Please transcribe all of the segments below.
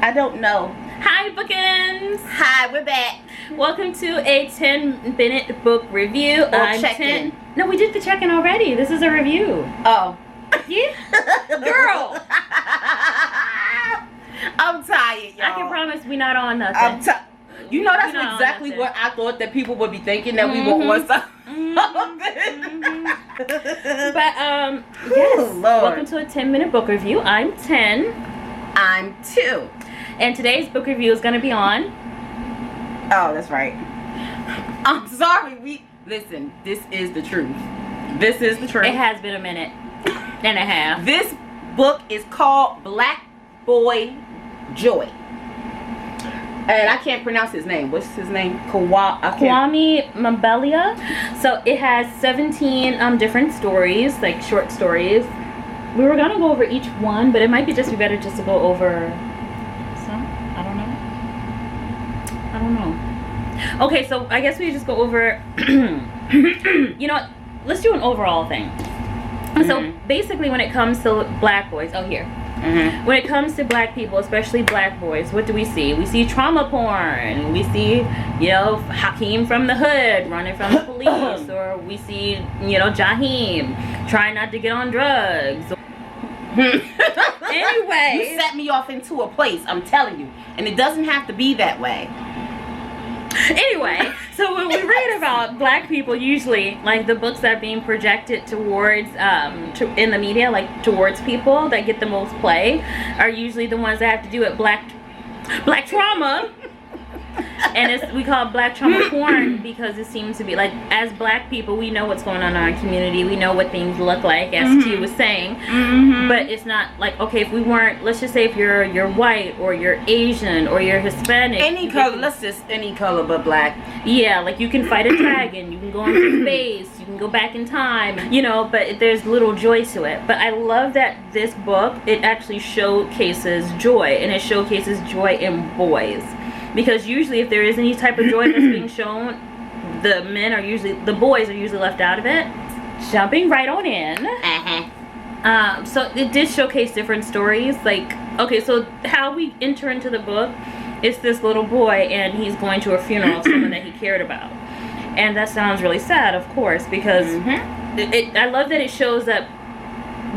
I don't know. Hi, Bookends. Hi, we're back. Welcome to a 10-minute book review. Check-in. No, we did the check-in already. This is a review. Oh. Yeah? Girl. I'm tired, y'all. I can promise we're not on nothing. You know, that's exactly what I thought that people would be thinking, that we were on something. But, yes. Lord. Welcome to a 10-minute book review. I'm 10. I'm 2. And today's book review is going to be on... Oh, that's right. I'm sorry. Listen, this is the truth. This is the truth. It has been a minute and a half. This book is called Black Boy Joy. And I can't pronounce his name. What's his name? Kwame Mbalia. So it has 17 different stories, like short stories. We were gonna go over each one, but it might be just be better just to go over some. I don't know. Okay, so I guess we just go over. You know what? Let's do an overall thing. So basically, when it comes to black boys, when it comes to black people, especially black boys, what do we see? We see trauma porn. We see, you know, Hakeem from the hood running from the police, or we see, you know, Jaheim trying not to get on drugs. Anyway, you set me off into a place, I'm telling you, and it doesn't have to be that way. Anyway, so when we read about black people, usually, like, the books that are being projected towards, in the media, like, towards people that get the most play, are usually the ones that have to do with black trauma. And we call it black trauma porn because it seems to be, like, as black people, we know what's going on in our community. We know what things look like, as T was saying. But it's not like, okay, if we weren't, let's just say if you're white, or you're Asian, or you're Hispanic. Any color, any color but black. Yeah, like, you can fight a dragon, you can go into space, you can go back in time, you know, but there's little joy to it. But I love that this book, it actually showcases joy, and it showcases joy in boys. Because usually if there is any type of joy that's being shown, the boys are usually left out of it. Jumping right on in. So it did showcase different stories. Like, okay, so how we enter into the book is this little boy, and he's going to a funeral of someone that he cared about. And that sounds really sad, of course, because I love that it shows that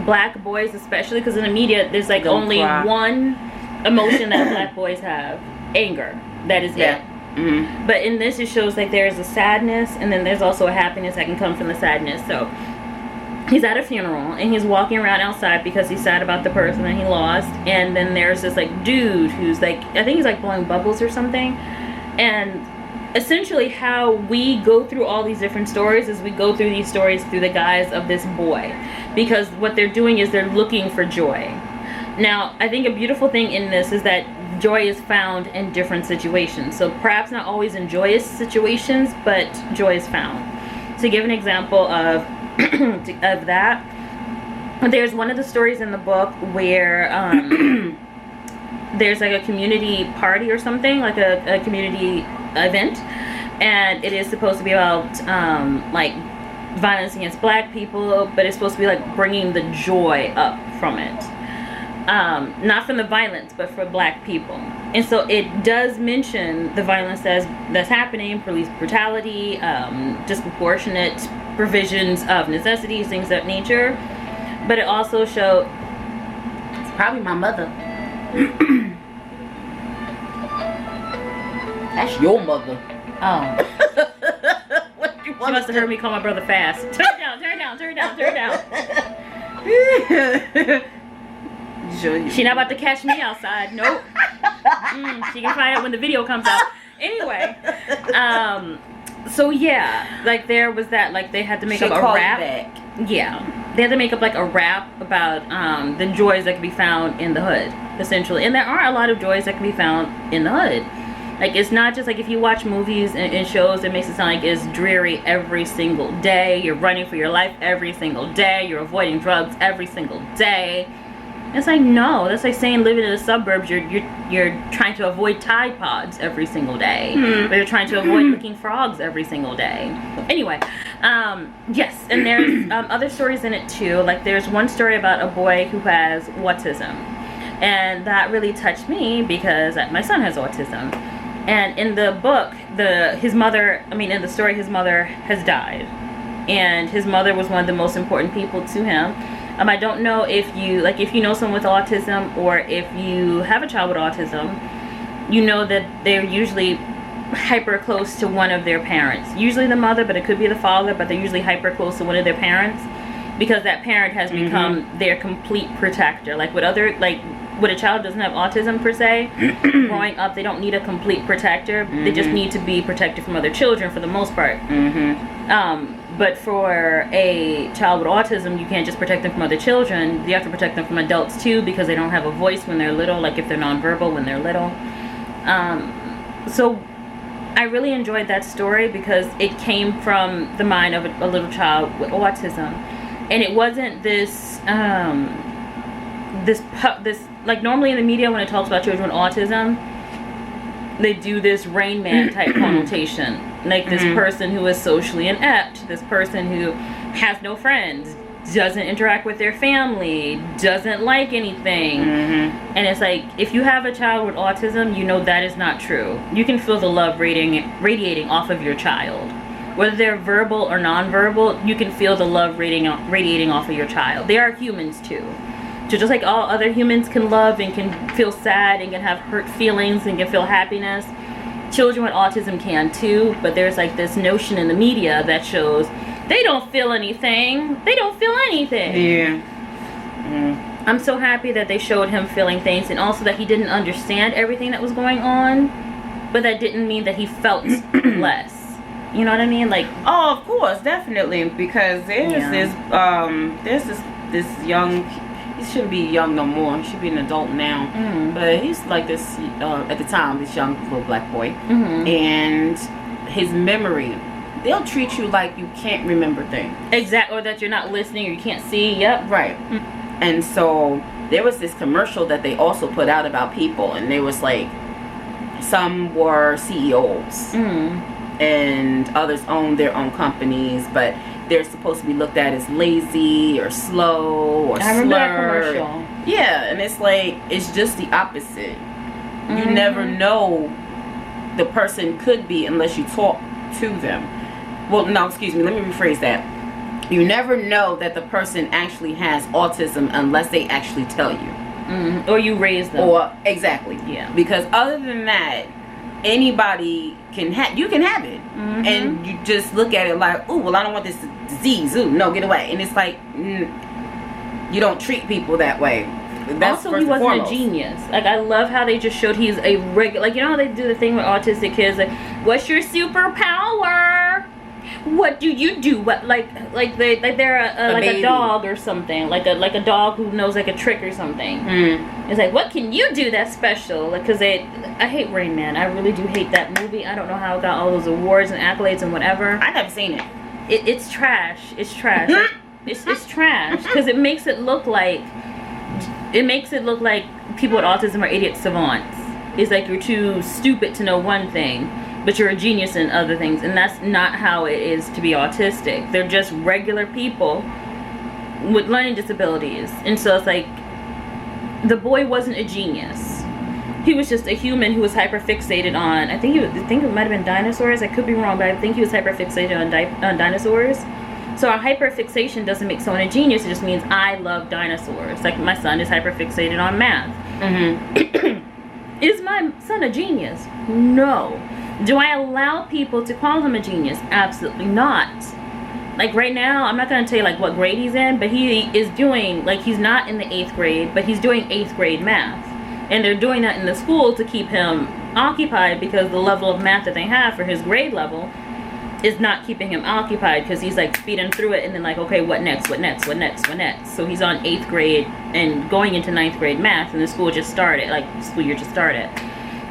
black boys, especially, because in the media there's like only one emotion that black boys have. Anger. That is it. But in this, it shows like there's a sadness, and then there's also a happiness that can come from the sadness. So he's at a funeral, and he's walking around outside because he's sad about the person that he lost. And then there's this like dude who's like, I think he's like blowing bubbles or something. And essentially how we go through all these different stories is we go through these stories through the guise of this boy, because what they're doing is they're looking for joy. Now, I think a beautiful thing in this is that joy is found in different situations. So perhaps not always in joyous situations, but joy is found. To give an example of that, there's one of the stories in the book where there's like a community party or something, like a community event, and it is supposed to be about like violence against black people, but it's supposed to be like bringing the joy up from it. Not from the violence, but for black people. And so it does mention the violence that's happening, police brutality, disproportionate provisions of necessities, things of that nature. But it also shows... It's probably my mother. That's your mother. Oh. What you She must have heard me call my brother fast. Turn it down, turn it down, turn it down, turn it down. She not about to catch me outside. Nope. She can find out when the video comes out. Anyway, so yeah, like there was that, like they had to make up a rap. Yeah, they had to make up like a rap about the joys that can be found in the hood, essentially. And there are a lot of joys that can be found in the hood. Like, it's not just like if you watch movies and shows, it makes it sound like it's dreary every single day. You're running for your life every single day. You're avoiding drugs every single day. It's like, no, that's like saying living in the suburbs, you're trying to avoid Tide Pods every single day. Or you're trying to avoid licking frogs every single day. Anyway, yes, and there's other stories in it too. Like, there's one story about a boy who has autism. And that really touched me because my son has autism. And in the book, in the story, his mother has died. And his mother was one of the most important people to him. I don't know if you know someone with autism, or if you have a child with autism, you know that they're usually hyper close to one of their parents. Usually the mother, but it could be the father, but they're usually hyper close to one of their parents, because that parent has become their complete protector. Like with a child doesn't have autism per se, growing up, they don't need a complete protector. They just need to be protected from other children for the most part. But for a child with autism, you can't just protect them from other children. You have to protect them from adults too, because they don't have a voice when they're little, like if they're nonverbal when they're little. So I really enjoyed that story because it came from the mind of a little child with autism. And it wasn't this like normally in the media when it talks about children with autism, they do this Rain Man type connotation. Like this person who is socially inept, this person who has no friends, doesn't interact with their family, doesn't like anything. And it's like, if you have a child with autism, you know that is not true. You can feel the love radiating off of your child. Whether they're verbal or nonverbal, you can feel the love radiating off of your child. They are humans too. So just like all other humans can love and can feel sad and can have hurt feelings and can feel happiness, children with autism can too. But there's like this notion in the media that shows they don't feel anything. They don't feel anything. Yeah. I'm so happy that they showed him feeling things, and also that he didn't understand everything that was going on, but that didn't mean that he felt less. You know what I mean? Like, oh, of course, definitely, because there's this young. He shouldn't be young no more. He should be an adult now. But he's like this at the time, this young little black boy, and his memory. They'll treat you like you can't remember things. Exactly, or that you're not listening, or you can't see. Yep. Right. And so there was this commercial that they also put out about people, and there was like, some were CEOs, and others owned their own companies, but they're supposed to be looked at as lazy or slow or I remember that commercial. Yeah, and it's like, it's just the opposite. You never know the person could be unless you talk to them. Well, no, excuse me, let me rephrase that. You never know that the person actually has autism unless they actually tell you. Or you raise them. Or, exactly. Yeah. Because other than that, anybody can have, you can have it. And you just look at it like, ooh, well, I don't want this disease. Ooh, no, get away. And it's like, you don't treat people that way. That's also, he wasn't a genius. Like, I love how they just showed he's a regular, like, you know how they do the thing with autistic kids, like, what's your superpower? What do you do? What they're like a dog or something, like a dog who knows like a trick or something. It's like, what can you do that's special? Like, cause I hate Rain Man. I really do hate that movie. I don't know how it got all those awards and accolades and whatever. I never seen it. It's trash. It's trash. It's trash because it makes it look like people with autism are idiot savants. It's like you're too stupid to know one thing, but you're a genius in other things, and that's not how it is to be autistic. They're just regular people with learning disabilities. And so it's like, the boy wasn't a genius. He was just a human who was hyperfixated on, I think it might have been dinosaurs. I could be wrong, but I think he was hyperfixated on dinosaurs. So a hyperfixation doesn't make someone a genius. It just means I love dinosaurs. Like, my son is hyperfixated on math. Is my son a genius? No. Do I allow people to call him a genius? Absolutely not. Like, right now, I'm not going to tell you like what grade he's in, but he is doing, like, he's not in the 8th grade, but he's doing 8th grade math. And they're doing that in the school to keep him occupied, because the level of math that they have for his grade level is not keeping him occupied, because he's like speeding through it and then like, okay, what next? So he's on 8th grade and going into 9th grade math, and the school just started, like, the school year just started.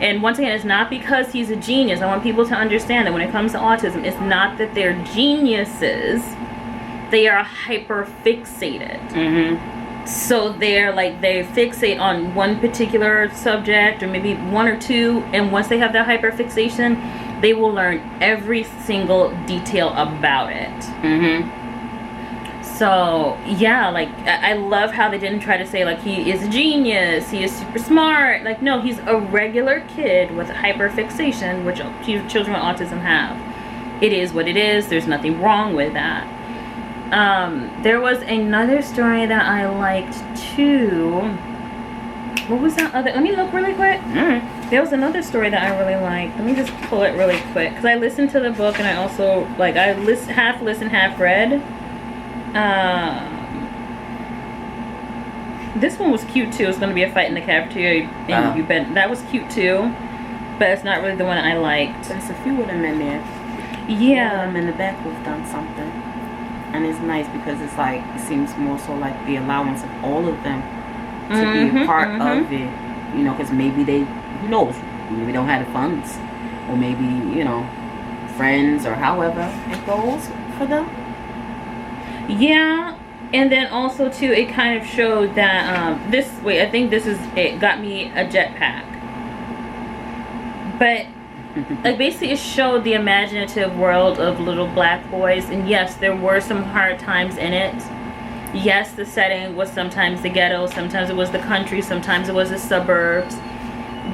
And once again, it's not because he's a genius. I want people to understand that when it comes to autism, it's not that they're geniuses. They are hyper fixated. So they fixate on one particular subject, or maybe one or two, and once they have that hyper fixation, they will learn every single detail about it. So yeah, like I love how they didn't try to say like he is a genius, he is super smart. Like no, he's a regular kid with hyperfixation, which children with autism have. It is what it is. There's nothing wrong with that. There was another story that I liked too. What was that other? Let me look really quick. There was another story that I really liked. Let me just pull it really quick because I listened to the book and I also like half listened, half read. This one was cute too. It's going to be a fight in the cafeteria, and you bet that was cute too. But it's not really the one I liked. There's a few of them in there. Yeah, All of them in the back have done something, and it's nice because it's like it seems more so like the allowance of all of them to be a part of it. You know, because maybe they, who knows, maybe they don't have the funds, or maybe friends or however it goes for them. Yeah, and then also too, it kind of showed that I think this is it. Got me a jetpack, but like basically it showed the imaginative world of little black boys, and yes, there were some hard times in it. Yes, the setting was sometimes the ghetto, sometimes it was the country, sometimes it was the suburbs.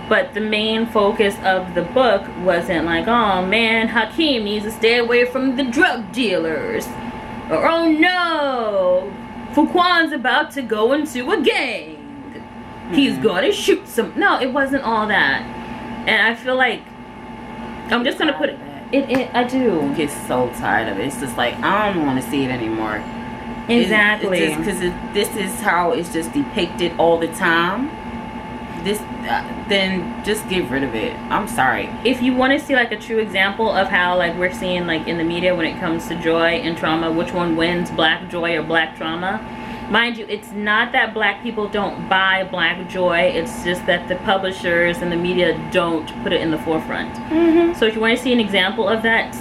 But the main focus of the book wasn't like, oh man, Hakeem needs to stay away from the drug dealers. Or, oh no, Fuquan's about to go into a gang. He's gonna shoot some. No, it wasn't all that. And I feel like I'm just gonna put it. I do. I get so tired of it. It's just like I don't want to see it anymore. Exactly. Because this is how it's just depicted all the time. Then just get rid of it. I'm sorry. If you want to see like a true example of how like we're seeing like in the media when it comes to joy and trauma, which one wins, black joy or black trauma? Mind you, it's not that black people don't buy black joy. It's just that the publishers and the media don't put it in the forefront. So if you want to see an example of that,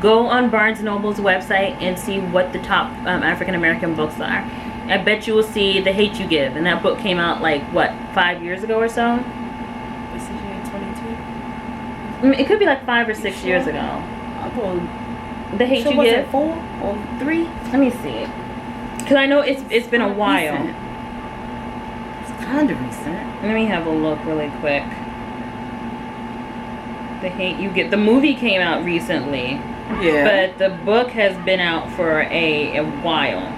go on Barnes & Noble's website and see what the top African American books are. I bet you will see The Hate You Give, and that book came out like what, 5 years ago or so? Is it 22? I mean, it could be like 5 or 6 years ago. The Hate You was Give. it 4 or 3? Let me see. Because I know it's been a while. Recent. It's kind of recent. Let me have a look really quick. The Hate You Give. The movie came out recently. Yeah. But the book has been out for a while.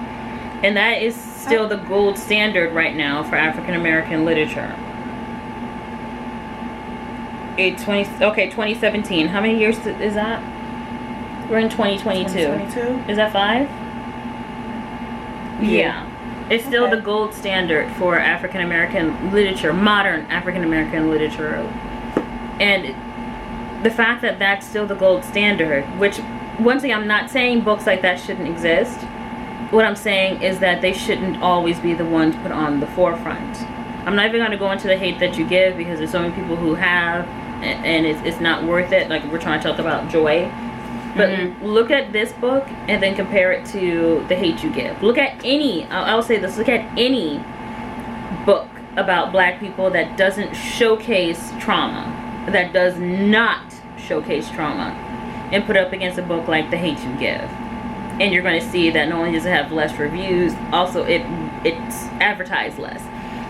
And that is still the gold standard right now for African American literature. 2017. How many years is that? We're in 2022. 2022? Is that 5? Yeah. It's still the gold standard for African American literature, modern African American literature. And the fact that that's still the gold standard, which, once again, I'm not saying books like that shouldn't exist. What I'm saying is that they shouldn't always be the ones put on the forefront. I'm not even going to go into The Hate That You Give because there's so many people who have, and it's not worth it. Like, we're trying to talk about joy. But look at this book and then compare it to The Hate You Give. Look at any, I'll say this, look at any book about black people that doesn't showcase trauma, that does not showcase trauma, and put up against a book like The Hate You Give. And you're going to see that not only does it have less reviews, also it's advertised less.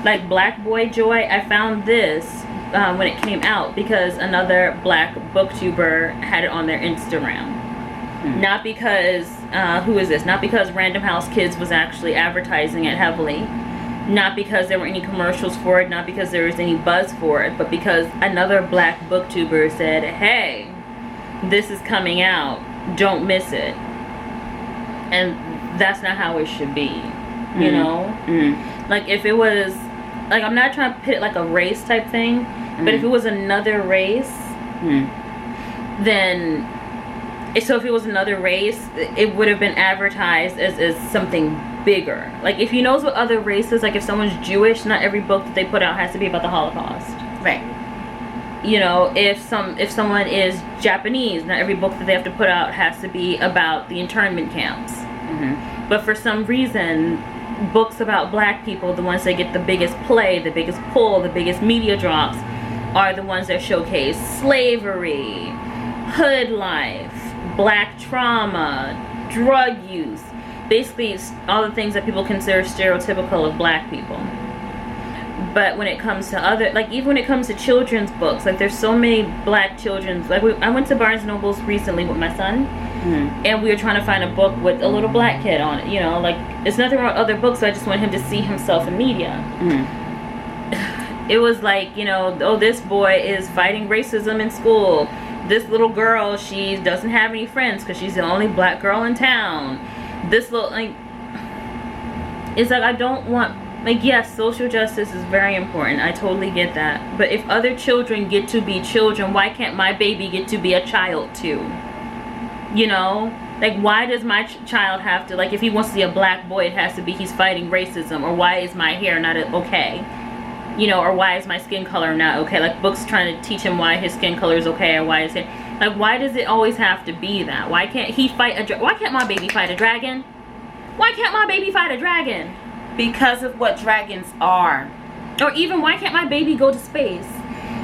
Like Black Boy Joy, I found this when it came out because another black booktuber had it on their Instagram. Not because, who is this? Not because Random House Kids was actually advertising it heavily. Not because there were any commercials for it. Not because there was any buzz for it. But because another black booktuber said, hey, this is coming out. Don't miss it. And that's not how it should be, you know? Like, if it was, like, I'm not trying to put it like a race type thing, but if it was another race, then, so if it was another race, it would have been advertised as something bigger. Like, if you know what other races, like if someone's Jewish, not every book that they put out has to be about the Holocaust. Right. You know, if someone is Japanese, not every book that they have to put out has to be about the internment camps. But for some reason, books about black people, the ones that get the biggest play, the biggest pull, the biggest media drops, are the ones that showcase slavery, hood life, black trauma, drug use. basically all the things that people consider stereotypical of black people. But when it comes to other, like even when it comes to children's books, like there's so many black children's, like I went to Barnes & Noble's recently with my son, and we were trying to find a book with a little black kid on it, you know, like there's nothing wrong with other books, so I just want him to see himself in media. It was like, you know, oh, this boy is fighting racism in school. This little girl, she doesn't have any friends because she's the only black girl in town. This little, like, it's like I don't want, like, yes, social justice is very important. I totally get that. But if other children get to be children, why can't my baby get to be a child too? You know? Like, why does my child have to, like, if he wants to be a black boy, it has to be he's fighting racism, or why is my hair not okay? You know, or why is my skin color not okay? Like, books trying to teach him why his skin color is okay, or why is it, like, why does it always have to be that? Why can't he fight why can't my baby fight a dragon? Why can't my baby fight a dragon? Because of what dragons are. Or even, why can't my baby go to space?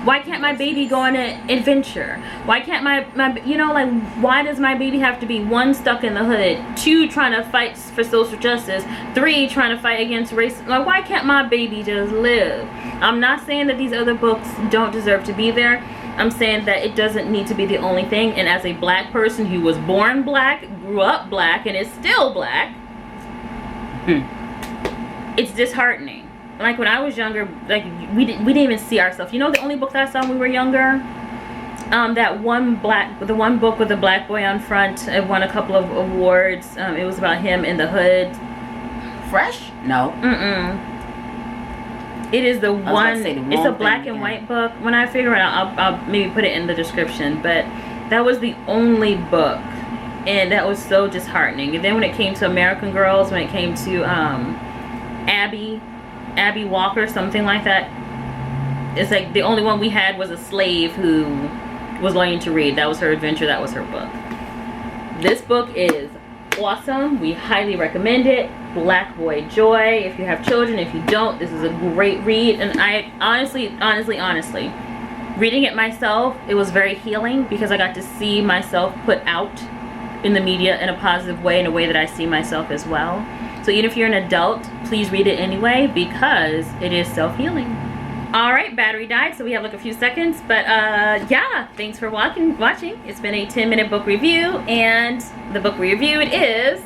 Why can't my baby go on an adventure? Why can't my you know, like, why does my baby have to be 1, stuck in the hood, 2, trying to fight for social justice, 3, trying to fight against racism? Like, why can't my baby just live? I'm not saying that these other books don't deserve to be there. I'm saying that it doesn't need to be the only thing. And as a black person who was born black, grew up black, and is still black, it's disheartening. Like, when I was younger, like, we didn't even see ourselves. You know, the only book that I saw when we were younger, the one book with the black boy on front, it won a couple of awards. It was about him in the hood. Fresh? No. It is the one. It's a black and white book. When I figure it out, I'll maybe put it in the description. But that was the only book, and that was so disheartening. And then when it came to American Girls, when it came to Abby Walker, something like that, it's like the only one we had was a slave who was learning to read. That was her adventure. That was her book. This book is awesome. We highly recommend it. Black Boy Joy. If you have children, if you don't, this is a great read. And I honestly, reading it myself, it was very healing, because I got to see myself put out in the media in a positive way, in a way that I see myself as well. So even if you're an adult, please read it anyway, because it is self-healing. Alright, battery died, so we have like a few seconds. But yeah, thanks for watching. It's been a 10-minute book review, and the book we reviewed is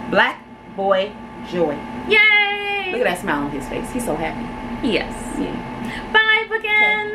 Black Boy Joy. Yay! Look at that smile on his face. He's so happy. Yes. Yeah. Bye, Bookends!